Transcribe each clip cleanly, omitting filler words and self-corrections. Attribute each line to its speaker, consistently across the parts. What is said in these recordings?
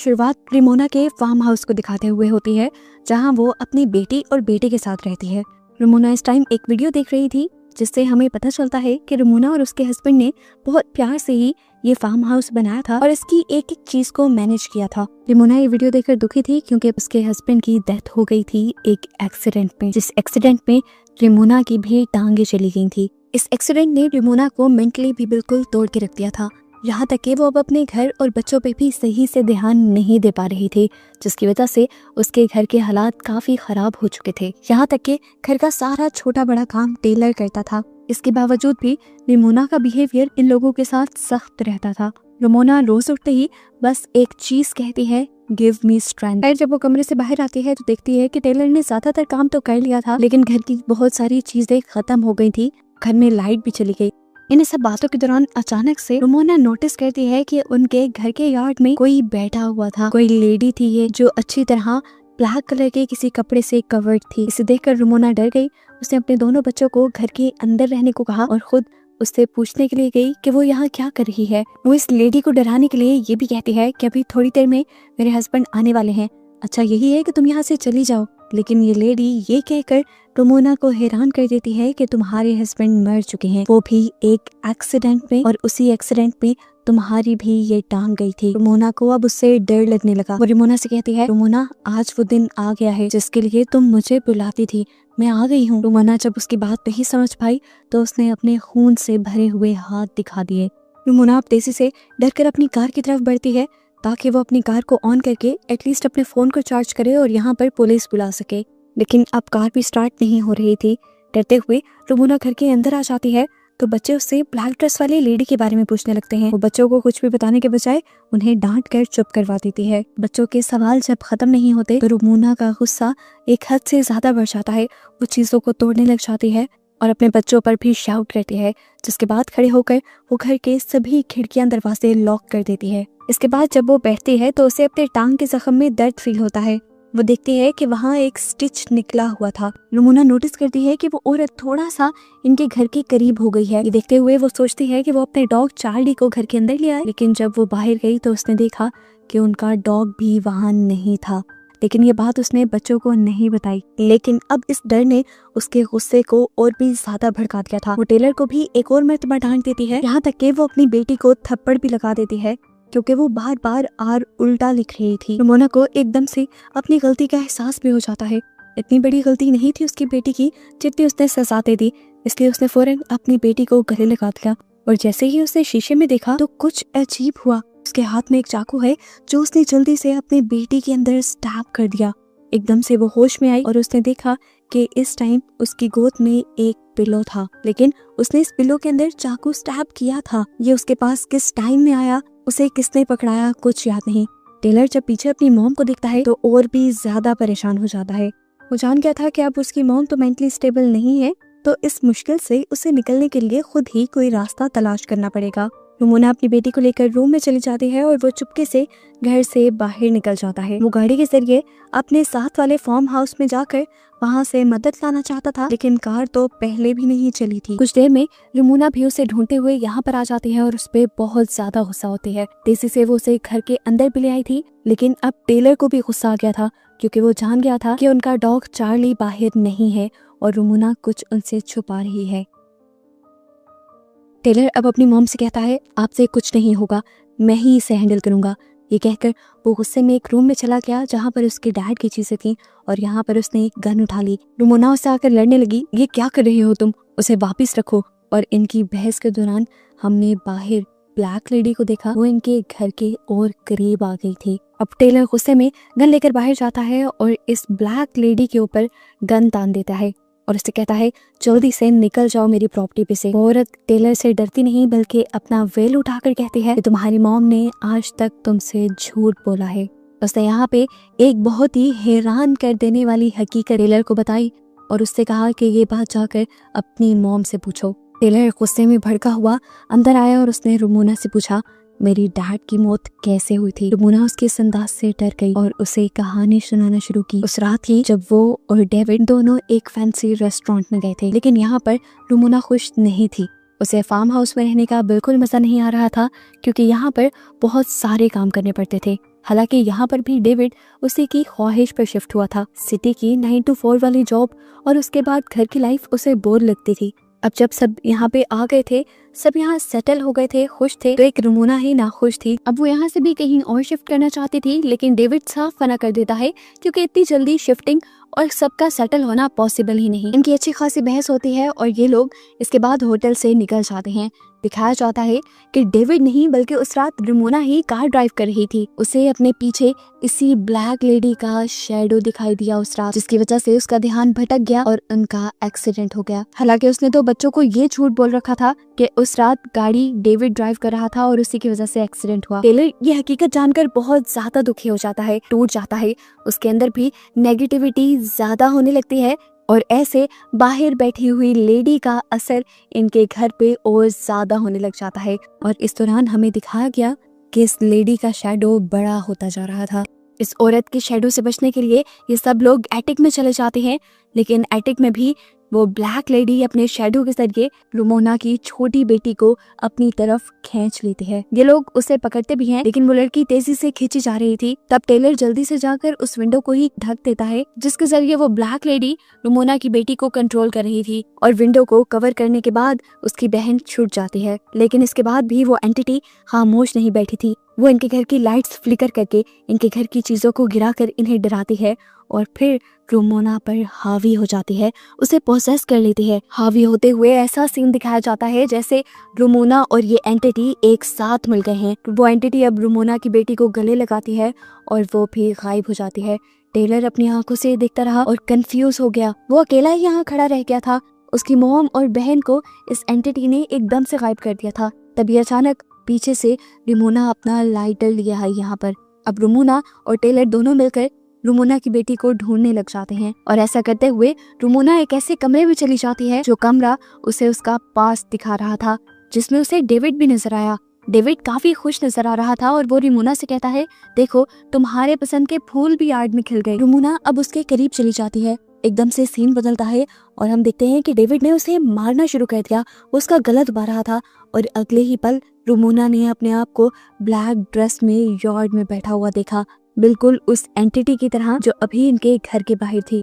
Speaker 1: शुरुआत रिमोना के farm house को दिखाते हुए होती है, जहां वो अपनी बेटी और बेटे के साथ रहती है। रिमोना इस टाइम एक वीडियो देख रही थी, जिससे हमें पता चलता है कि रिमोना और उसके हस्बैंड ने बहुत प्यार से ही ये फार्म हाउस बनाया था और इसकी एक एक चीज को मैनेज किया था। रिमोना ये वीडियो देखकर दुखी थी क्योंकि उसके हस्बैंड की डेथ हो गई थी एक एक्सीडेंट में, जिस एक्सीडेंट में रिमोना की भी टांगे चली गई थी। इस एक्सीडेंट ने रिमोना को मेंटली भी बिल्कुल तोड़ के रख दिया था, यहाँ तक कि वो अब अपने घर और बच्चों पे भी सही से ध्यान नहीं दे पा रही थी, जिसकी वजह से उसके घर के हालात काफी खराब हो चुके थे। यहाँ तक कि घर का सारा छोटा बड़ा काम टेलर करता था। इसके बावजूद भी रिमोना का बिहेवियर इन लोगों के साथ सख्त रहता था। रिमोना रोज उठते ही बस एक चीज कहती है, गिव मी स्ट्रेंथ। फिर जब वो कमरे से बाहर आती है तो देखती है कि टेलर ने ज्यादातर काम तो कर लिया था, लेकिन घर की बहुत सारी चीजें खत्म हो गई थी। घर में लाइट भी चली गई। इन सब बातों के दौरान अचानक से रिमोना नोटिस करती है कि उनके घर के यार्ड में कोई बैठा हुआ था। कोई लेडी थी ये, जो अच्छी तरह ब्लैक कलर के किसी कपड़े से कवर्ड थी। इसे देखकर रिमोना डर गई। उसने अपने दोनों बच्चों को घर के अंदर रहने को कहा और खुद उससे पूछने के लिए गई कि वो यहाँ क्या कर रही है। वो इस लेडी को डराने के लिए ये भी कहती है कि अभी थोड़ी देर में मेरे हस्बैंड आने वाले हैं, अच्छा यही है कि तुम यहाँ से चली जाओ। लेकिन ये लेडी ये कहकर रिमोना को हैरान कर देती है कि तुम्हारे हस्बैंड मर चुके हैं, वो भी एक एक्सीडेंट में, और उसी एक्सीडेंट में तुम्हारी भी ये टांग गई थी। रिमोना को अब उससे डर लगने लगा। वो रिमोना से कहती है, रिमोना आज वो दिन आ गया है जिसके लिए तुम मुझे बुलाती थी, मैं आ गई हूँ। रिमोना जब उसकी बात नहीं समझ पाई तो उसने अपने खून से भरे हुए हाथ दिखा दिए। रिमोना अब तेजी से डरकर अपनी कार की तरफ बढ़ती है ताकि वो अपनी कार को ऑन करके एटलीस्ट अपने फोन को चार्ज करे और यहाँ पर पुलिस बुला सके। लेकिन अब कार भी स्टार्ट नहीं हो रही थी। डरते हुए रिमोना घर के अंदर आ जाती है तो बच्चे उससे ब्लैक ड्रेस वाली लेडी के बारे में पूछने लगते हैं। वो बच्चों को कुछ भी बताने के बजाय उन्हें डांट कर चुप करवा देती है। बच्चों के सवाल जब खत्म नहीं होते तो रिमोना का गुस्सा एक हद से ज्यादा बढ़ जाता है। वो चीजों को तोड़ने लग जाती है और अपने बच्चों पर भी शाउट करती है, जिसके बाद खड़े होकर वो घर के सभी खिड़कियां दरवाजे लॉक कर देती है। इसके बाद जब वो बैठती है तो उसे अपने टांग के जख्म में दर्द फील होता है। वो देखती है कि वहाँ एक स्टिच निकला हुआ था। रिमोना नोटिस करती है कि वो औरत थोड़ा सा इनके घर के करीब हो गई है। ये देखते हुए वो सोचती है कि वो अपने डॉग चार्ली को घर के अंदर ले आए, लेकिन जब वो बाहर गई तो उसने देखा कि उनका डॉग भी वहाँ नहीं था। लेकिन ये बात उसने बच्चों को नहीं बताई। लेकिन अब इस डर ने उसके गुस्से को और भी ज्यादा भड़का दिया था। वो टेलर को भी एक और मर्तबा डांट देती है, यहाँ तक कि वो अपनी बेटी को थप्पड़ भी लगा देती है क्योंकि वो बार बार आर उल्टा लिख रही थी। रिमोना को एकदम से अपनी गलती का एहसास भी हो जाता है। इतनी बड़ी गलती नहीं थी उसकी बेटी की जितनी उसने सजा दे दी, इसलिए उसने फौरन अपनी बेटी को गले लगा दिया। और जैसे ही उसने शीशे में देखा तो कुछ अजीब हुआ। उसके हाथ में एक चाकू है जो उसने जल्दी से अपनी बेटी के अंदर स्टैब कर दिया। एकदम से वो होश में आई और उसने देखा कि इस टाइम उसकी गोद में एक पिलो था, लेकिन उसने इस पिलो के अंदर चाकू स्टैब किया था। ये उसके पास किस टाइम में आया, उसे किसने पकड़ाया, कुछ याद नहीं। टेलर जब पीछे अपनी मॉम को देखता है तो और भी ज्यादा परेशान हो जाता है। वो जान गया था कि अब उसकी मॉम तो मेंटली स्टेबल नहीं है, तो इस मुश्किल से उसे निकलने के लिए खुद ही कोई रास्ता तलाश करना पड़ेगा। रिमोना अपनी बेटी को लेकर रूम में चली जाती है और वो चुपके से घर से बाहर निकल जाता है। वो गाड़ी के जरिए अपने साथ वाले फार्म हाउस में जाकर वहाँ से मदद लाना चाहता था, लेकिन कार तो पहले भी नहीं चली थी। कुछ देर में रिमोना भी उसे ढूंढते हुए यहाँ पर आ जाती है और उस पर बहुत ज्यादा गुस्सा होती है। तेजी से वो उसे घर के अंदर भी ले आई थी, लेकिन अब टेलर को भी गुस्सा आ गया था क्योंकि वो जान गया था कि उनका डॉग चार्ली बाहर नहीं है और रिमोना कुछ उनसे छुपा रही है। टेलर अब अपनी मॉम से कहता है, आपसे कुछ नहीं होगा, मैं ही इसे हैंडल करूंगा। ये कहकर वो गुस्से में एक रूम में चला गया जहाँ पर उसके डैड की चीजें थी और यहाँ पर उसने एक गन उठा ली। रिमोना उससे आकर लड़ने लगी, ये क्या कर रही हो तुम, उसे वापस रखो। और इनकी बहस के दौरान हमने बाहर ब्लैक लेडी को देखा, वो इनके घर के और करीब आ गई थी। अब टेलर गुस्से में गन लेकर बाहर जाता है और इस ब्लैक लेडी के ऊपर गन तान देता है और उससे कहता है, जल्दी से निकल जाओ मेरी प्रॉपर्टी पे से। औरत टेलर से डरती नहीं बल्कि अपना वेल उठाकर कहती है कि तुम्हारी मॉम ने आज तक तुमसे झूठ बोला है। उसने यहाँ पे एक बहुत ही हैरान कर देने वाली हकीकत टेलर को बताई और उससे कहा कि ये बात जाकर अपनी मॉम से पूछो। टेलर गुस्से में भड़का हुआ अंदर आया और उसने रिमोना से पूछा, मेरी डैड की मौत कैसे हुई थी। रिमोना उसके इस अंदाज से डर गई और उसे कहानी सुनाना शुरू की। उस रात ही जब वो और डेविड दोनों एक फैंसी रेस्टोरेंट में गए थे, लेकिन यहाँ पर रिमोना खुश नहीं थी। उसे फार्म हाउस में रहने का बिल्कुल मजा नहीं आ रहा था क्योंकि यहाँ पर बहुत सारे काम करने पड़ते थे। हालांकि यहाँ पर भी डेविड उसी की ख्वाहिश पर शिफ्ट हुआ था। सिटी की 9 to 4 वाली जॉब और उसके बाद घर की लाइफ उसे बोर लगती थी। अब जब सब यहाँ पे आ गए थे, सब यहाँ सेटल हो गए थे, खुश थे, तो एक रुमोना ही नाखुश थी। अब वो यहाँ से भी कहीं और शिफ्ट करना चाहती थी, लेकिन डेविड साफ मना कर देता है क्योंकि इतनी जल्दी शिफ्टिंग और सबका सेटल होना पॉसिबल ही नहीं। इनकी अच्छी खासी बहस होती है और ये लोग इसके बाद होटल से निकल जाते हैं। दिखाया जाता है कि डेविड नहीं बल्कि उस रात रुमोना ही कार ड्राइव कर रही थी। उसे अपने पीछे इसी ब्लैक लेडी का शैडो दिखाई दिया उस रात, जिसकी वजह से उसका ध्यान भटक गया और उनका एक्सीडेंट हो गया। हालांकि उसने तो बच्चों को ये झूठ बोल रखा था कि उस रात गाड़ी डेविड ड्राइव कर रहा था और उसी की वजह से एक्सीडेंट हुआ। टेलर ये हकीकत जानकर बहुत ज्यादा दुखी हो जाता है, टूट जाता है। उसके अंदर भी नेगेटिविटी ज्यादा होने लगती है और ऐसे बाहर बैठी हुई लेडी का असर इनके घर पे और ज्यादा होने लग जाता है। और इस दौरान हमें दिखाया गया कि इस लेडी का शैडो बड़ा होता जा रहा था। इस औरत के शैडो से बचने के लिए ये सब लोग एटिक में चले जाते हैं, लेकिन एटिक में भी वो ब्लैक लेडी अपने शैडो के जरिए रुमोना की छोटी बेटी को अपनी तरफ खींच लेती है। ये लोग उसे पकड़ते भी हैं, लेकिन वो लड़की तेजी से खींची जा रही थी। तब टेलर जल्दी से जाकर उस विंडो को ही ढक देता है, जिसके जरिए वो ब्लैक लेडी रुमोना की बेटी को कंट्रोल कर रही थी। और विंडो को कवर करने के बाद उसकी बहन छूट जाती है, लेकिन इसके बाद भी वो एंटिटी खामोश नहीं बैठी थी। वो इनके घर की लाइट्स फ्लिकर करके इनके घर की चीजों को गिराकर इन्हें डराती है और फिर रुमोना पर हावी हो जाती है, उसे पोसेस कर लेती है। हावी होते हुए ऐसा सीन दिखाया जाता है जैसे रुमोना और ये एंटिटी एक साथ मिल गए हैं। वो एंटिटी अब रुमोना की बेटी को गले लगाती है और वो भी गायब हो जाती है। टेलर अपनी आंखों से देखता रहा और कंफ्यूज हो गया। वो अकेला ही यहाँ खड़ा रह गया था। उसकी मॉम और बहन को इस एंटिटी ने एकदम से गायब कर दिया था। तभी अचानक पीछे से रुमोना अपना लाइटर लिया है यहाँ पर। अब रुमोना और टेलर दोनों मिलकर रुमोना की बेटी को ढूंढने लग जाते हैं और ऐसा करते हुए रुमोना एक ऐसे कमरे में चली जाती है जो कमरा उसे उसका पास्ट दिखा रहा था, जिसमें उसे डेविड भी नजर आया। डेविड काफी खुश नजर आ रहा था और वो रुमोना से कहता है, देखो तुम्हारे पसंद के फूल भी यार्ड में खिल गए। रुमोना अब उसके करीब चली जाती है। एकदम से सीन बदलता है और हम देखते हैं कि डेविड ने उसे मारना शुरू कर दिया। वो उसका गला दबा रहा था और अगले ही पल रुमोना ने अपने आप को ब्लैक ड्रेस में यार्ड में बैठा हुआ देखा, बिल्कुल उस एंटिटी की तरह जो अभी इनके घर के बाहर थी।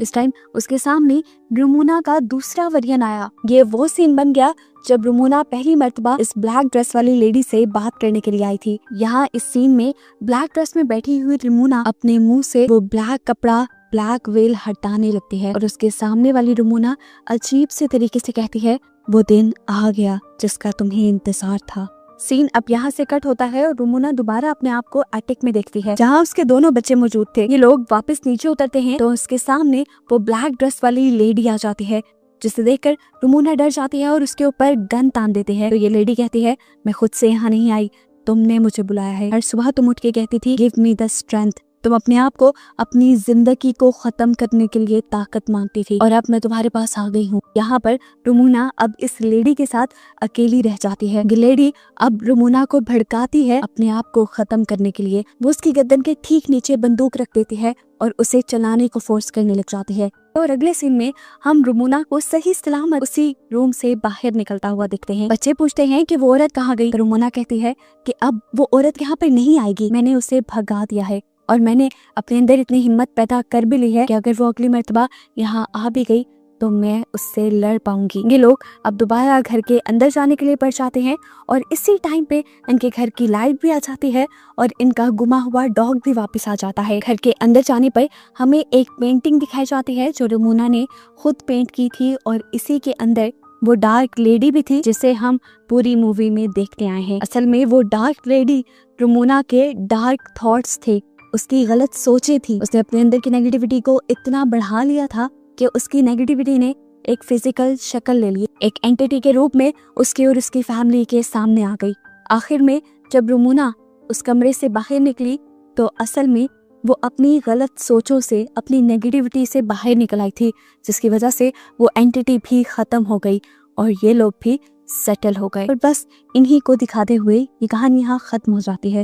Speaker 1: इस टाइम उसके सामने रुमोना का दूसरा वर्जन आया। ये वो सीन बन गया जब रुमोना पहली मर्तबा इस ब्लैक ड्रेस वाली लेडी से बात करने के लिए आई थी। यहाँ इस सीन में ब्लैक ड्रेस में बैठी हुई रुमोना अपने मुंह से वो ब्लैक कपड़ा, ब्लैक वेल हटाने लगती है और उसके सामने वाली रुमोना अजीब से तरीके से कहती है, वो दिन आ गया जिसका तुम्हें इंतजार था। सीन अब यहाँ से कट होता है और रुमोना दोबारा अपने आप को एटिक में देखती है जहाँ उसके दोनों बच्चे मौजूद थे। ये लोग वापस नीचे उतरते हैं तो उसके सामने वो ब्लैक ड्रेस वाली लेडी आ जाती है, जिसे देखकर रुमोना डर जाती है और उसके ऊपर गन तान देते हैं। तो ये लेडी कहती है, मैं खुद से यहाँ नहीं आई, तुमने मुझे बुलाया है। हर सुबह तुम उठ के कहती थी, गिव मी द स्ट्रेंथ। तुम अपने आप को अपनी जिंदगी को खत्म करने के लिए ताकत मांगती थी और अब मैं तुम्हारे पास आ गई हूँ। यहाँ पर रुमोना अब इस लेडी के साथ अकेली रह जाती है। लेडी अब रुमोना को भड़काती है अपने आप को खत्म करने के लिए। वो उसकी गर्दन के ठीक नीचे बंदूक रख देती है और उसे चलाने को फोर्स करने लग जाती है। और अगले सीन में हम रुमोना को सही सलामत उसी रूम से बाहर निकलता हुआ देखते हैं। बच्चे पूछते हैं कि वो औरत कहाँ गई। रुमोना कहती है कि अब वो औरत यहाँ पर नहीं आएगी, मैंने उसे भगा दिया है और मैंने अपने अंदर इतनी हिम्मत पैदा कर भी ली है कि अगर वो अगली मर्तबा यहाँ आ भी गई तो मैं उससे लड़ पाऊंगी। ये लोग अब दोबारा घर के अंदर जाने के लिए पड़ जाते हैं और इसी टाइम पे इनके घर की लाइट भी आ जाती है और इनका गुमा हुआ डॉग भी वापस आ जाता है। घर के अंदर जाने पर हमें एक पेंटिंग दिखाई जाती है जो रुमोना ने खुद पेंट की थी और इसी के अंदर वो डार्क लेडी भी थी जिसे हम पूरी मूवी में देखते आए हैं। असल में वो डार्क लेडी रुमोना के डार्क थॉट्स थे, उसकी गलत सोचें थी। उसने अपने अंदर की नेगेटिविटी को इतना बढ़ा लिया था कि उसकी नेगेटिविटी ने एक फिजिकल शक्ल ले ली, एक एंटिटी के रूप में उसके और उसकी फैमिली के सामने आ गई। आखिर में जब रुमोना उस कमरे से बाहर निकली तो असल में वो अपनी गलत सोचों से, अपनी नेगेटिविटी से बाहर निकल आई थी, जिसकी वजह से वो एंटिटी भी खत्म हो गई और ये लोग भी सेटल हो गए। और बस इन्हीं को दिखाते हुए ये कहानी यहाँ खत्म हो जाती है।